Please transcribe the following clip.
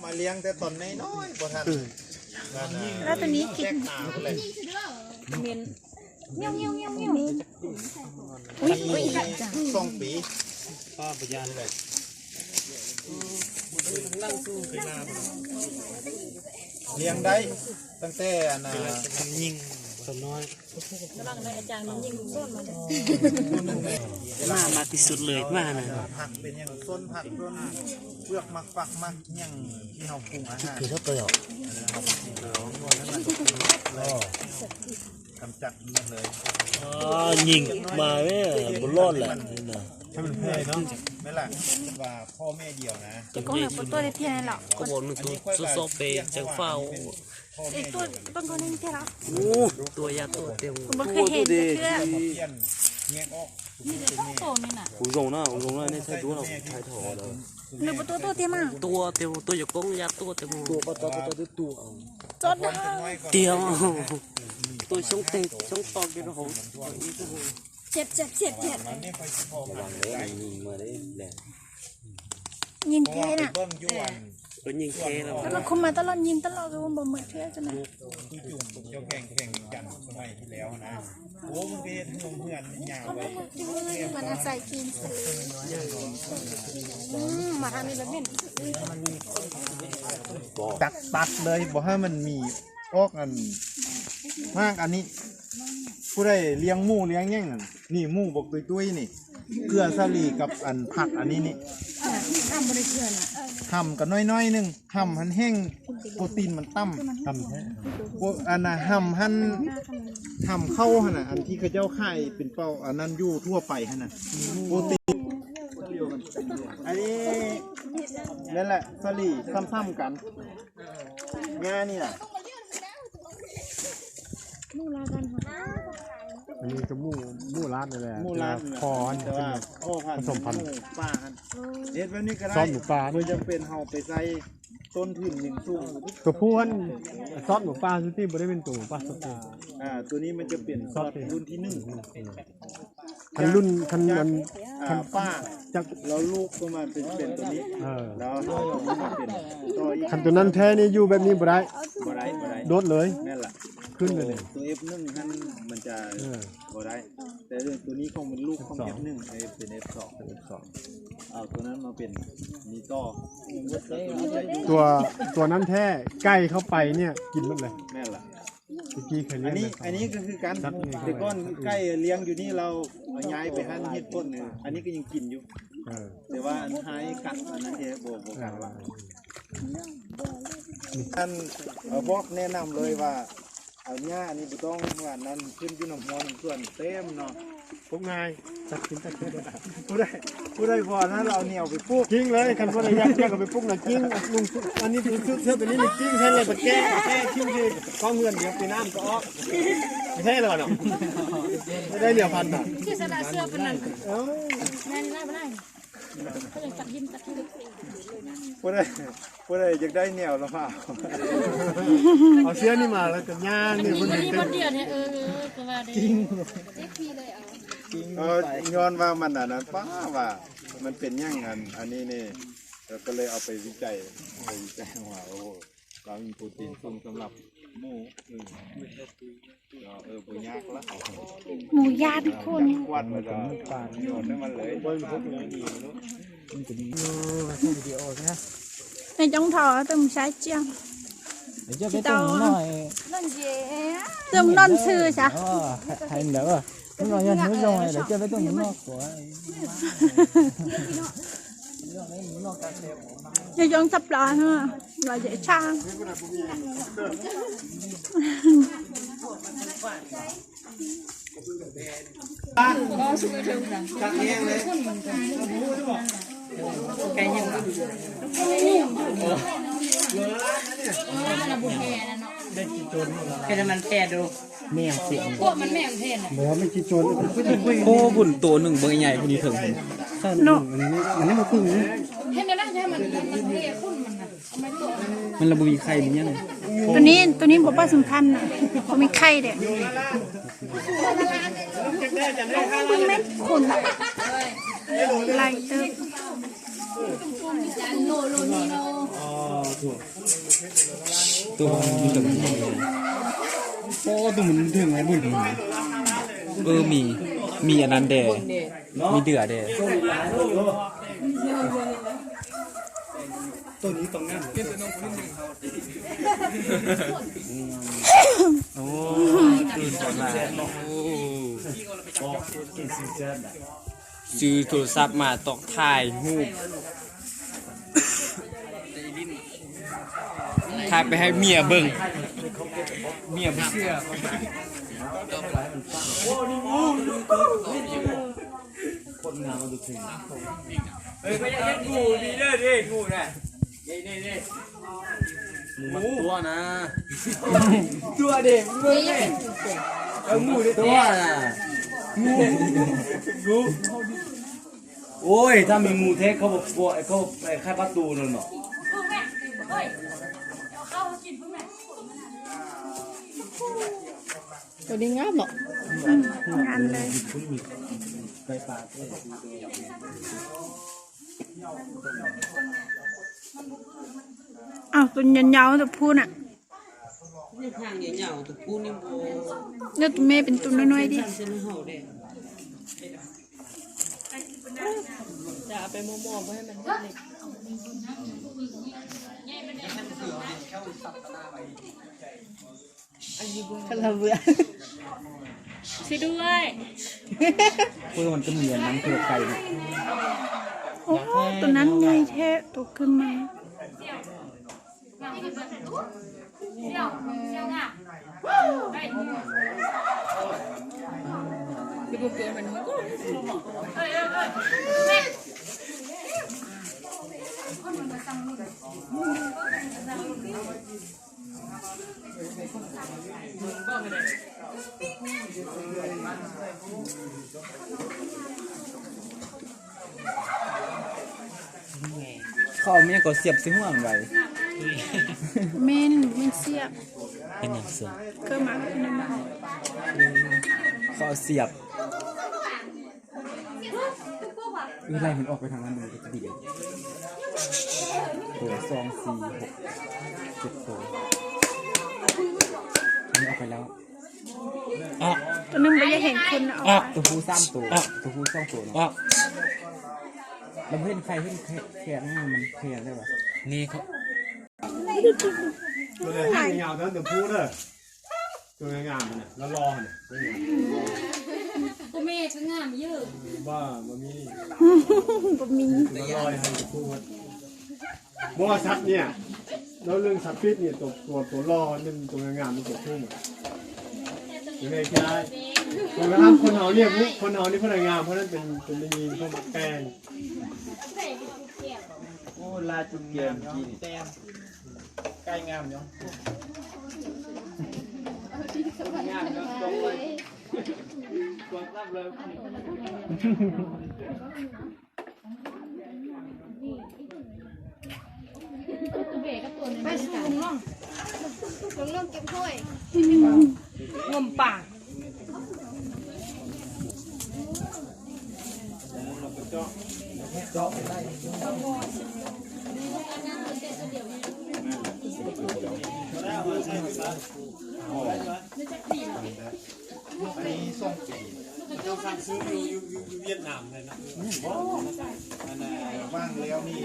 มาเลี้ยงแต่ตอนน้อยๆบ่ทันแล้วตัวนี้กินเมนเงี้ยวเงี้ยวเงี้ยวเงี้ยวอุ้ย2 ปีป้าปัญญาเลยเลี้ยงได้ตั้งแต่ยิงสน้อยอาจารย์มันยิงส้นมาที่สุดเลยมานะผักเป็นอย่างส้นผักต้นเปลือกมักฝักมักอย่างที่เราปรุงอาหารคือเท่าตัวกำจัดมันเลยยิงมาเนี่ยบนรอดแหละนี่นะให้มันเพื่อยเนาะไม่ล่ะว่าพ่อแม่เดียวนะก็เหลือตัวได้เพียงหรอกก็บอกหนึ่งตัวซอเปจังเฝ้าไอ้ตัวต้นคนนี้เท่าไหร่ตัวยาตัวเต็มมันเคยเห็นเชื่อเงี้ยออกนี่เลยต้องโตนี่น่ะผมส่งนะนี่ใช่ตัวเราใช้ถอเลยหรือตัวเตี้ยมากตัวเต็มตัวอย่ากงยาตัวเต็มตัวก็ตัวจดได้เตี้ยตัวช่องเตะช่องตอกอยู่ในห้องเจ็บยิงแค่น่ะตัวยิงแค่แล้วแล้วเราคุมมาตลอดยิงตลอดก็บ่เหมือนเชื่อจังนะที่จุ่มเจ้าแข่งกันสมัยที่แล้วนะโอ้มันเป็นเพื่อนยาวไปมันอาศัยกินมาทางนี้แล้วเนี่ยตัดเลยบอกให้มันมีออกอันมากอันนี้ผู้ใดเลี้ยงหมูเลี้ยงแย่งนี่หมูบอกตุ้ยนี่เกลือสลีกับอันผักอันนี้นี่ทำบริเกลือน่ะทำกันน้อยนึงทำหันแห้งโปรตีนมันต่ำทำแท้อันน่ะทำเข้าขนาดอันที่เขาเจ้าไข่เป็นเป้าอันนั้นอยู่ทั่วไปขนาดโปรตีนอันนี้นั่นแหละสลีซ้ำๆกันงานี่แหละมูลากันค่ะอันนี้ก็มู่ร้านนี่แหละมู่ร้านพอแต่ว่าผสมพันธุ์ปลาเอ็ดแบบนี้ก็ได้ซอสหมูปลาเพื่อจะเป็นเฮาไปใส่ต้นถิ่นหนึ่งช่วงตัวพูนซอสหมูปลาสุดที่บริเวณตัวหมูปลาสดตัวนี้มันจะเปลี่ยนซอสรุ่นที่1รุ่นมันป้าจากเราลูกก็มาเป็นตัวนี้แล้วตัวนี้มาเป็นคันตัวนั้นแท้นี่อยู่แบบนี้บ่ได้โดดเลยนั่นแหละขึ้นเลยตัว F1 ท่านมันจะบ่ได้แต่เรื่องตัวนี้ของมันลูกของ F1 เป็น F2 เอาตัวนั้นมาเป็นนี่ต่อตัวนั้นแท้ใกล้เข้าไปเนี่ยกินหมดเลยแม่ล่ะอันนี้ก็คือการแต่ก้อนใกล้เลี้ยงอยู่นี่เราย้ายไปหั่นเฮ็ดต้นนึงอันนี้ก็ยังกินอยู่แต่ว่าอันท้ายกัดอันนั้นเองบ่กัดว่าท่านบอกแนะนำเลยว่าเอาหญ้านี่บ่ต้องว่านั้นขึ้นอยู่น้ำหัวน้ำส่วนเต็มเนาะพวกง่ายตัดกินผู้ใดพอถ้าเราเหนียวไปปลูกกิ้งเลยคันผู้ใดอยากเอาไปปลูกน่ะกิ้งลุงอันนี้เสื้อตัวนี้นี่กิ้งแท้เลยตะแก้กิ้งคือก็เงินเดี๋ยวไปน้ำก็ออกไม่ใช่หรอกเนาะไม่ได้เหนียวพันน่ะชื่อสระเสื้อเป็นนั่นแม่นี่ได้บ่ได้เขาจะตัดหินผู้ใดอยากได้เหนียวแล้วเปล่าเอาเสื้อนี่มาแล้วก็ย่างนี่คนเดียวเนี่ยก็ว่าได้กิ้งเลยย้อนว่ามันนั้นป้าว่ามันเป็นย่างอันนี้นี่เราก็เลยเอาไปวิจัยว่าโอ้เรามีโปรตีนสูงสำหรับหมูปุยยากละหมูยาทุกคนควันมาจากโยนให้มันเลยมันจะมีวิดีโอนะในจังถอตึมใช้เจียงที่เตาตึมนอนซื่อจ้ะhay nữa đúng rồi nhân nước rồi để chơi với tôi muốn ngọt của giờ dọn sắp lại ha là dễ trang cái gì cáiมันแพ้ดูแม่เสียงพวกมันแม่เทนบอกว่าไม่กินโจรโอ้บุญตัวหนึ่งเบอร์ใหญ่คนนี้ถึงเนาะอันนี้มันคือเห็นแล้วใช่มันเทคุ้นมันนะมันระบุมีไข่มียังไงตัวนี้บอกว่าสำคัญนะเขามีไข่เด็กมันไม่ขุ่นไหลเติม ตัวมันถึง โอ้ตัวมันถึงไงบุญ มีอันนั้นแดมีเดือแด ตัวนี้ตรงนั้น โอ้ตื่นมาซื้อโทรศัพท์มาตอกถ่ายรูปถ่ายไปให้เมียเบิ่งเมียบ่เชื่อ เฮ้ยไม่ใช่งูดีเด้อดิงูน่ะนี่งูตัวนะตัวเด็กงูเนี่ยงูตัวน่ะงูโอ้ยถ้ามีงูเทคเขาบอกกลัวเขาแค่ประตูนั่นหรอ ตัวนี้งามเหรอ งานเลยอ้าวตัวยาวๆตัวพูดน่ะ นี่ทางเหยาๆตัวกูนี่โบ เลือกตัวแม่เป็นตัวน้อยๆดิ เส้นห่อเด้ จะเอาไปโม่ๆไว้ให้มันเล็ก กันละเบื่อช่วยด้วย เพื่อมันก็มีอันนั้นคือไก่ โอ้ตัวนั้นใหญ่แท้ตัวขึ้นมา ดูบุกเกินมันก็เขาไม่ยังก็เสียบซื้อห่วงไว้ เมนเสียบ เป็นอย่างเสียบ ก็มาเป็นน้ำมัน เขาเสียบไล่มันออกไปทางนั้นเลยจะดีตัว2 4 6 7ตัวนี่ออกไปแล้วอ่ะ ตัวนึงไม่ได้เห็นคนเอา อ่ะตัวผู้3ตัวตัวผู้2ตัวอ่ะแล้วเพื่อนใครเพื่อนแขนมันแขนได้ปะนี่เขา ตัวนี้ให้ยาวๆตัวพูดเลยตัวงามๆเนี่ยแล้วรอเนี่ย ตัวแม่ก็งามเยอะ บ้าบ่มี บ่มี แล้วรอให้พูดบ่ว่าสัตว์เนี่ยแล้วเรื่องสัตว์พิษเนี่ยตัวรอนี่ตัวงามๆมันตัวพูดยังไงใช่ตัวกระทำคนเฮาเนี่ยคนเฮานี่พนักงานเพราะนั้นเป็นได้ยินเขามาแกล้ง โอ้ลาจุดเกียมกินแต้มใกล้งามเนาะ งานก็ตรงเลยตรงรับเลย ตัวเบก็ตัวนึงไปสูงล่อง ลงเก็บถ้วย งมป่า อันนี้ส่งปี เจ้าสั่งซื้ออยู่เวียดนามเลยนะ อันนั้นว่างแล้วนี่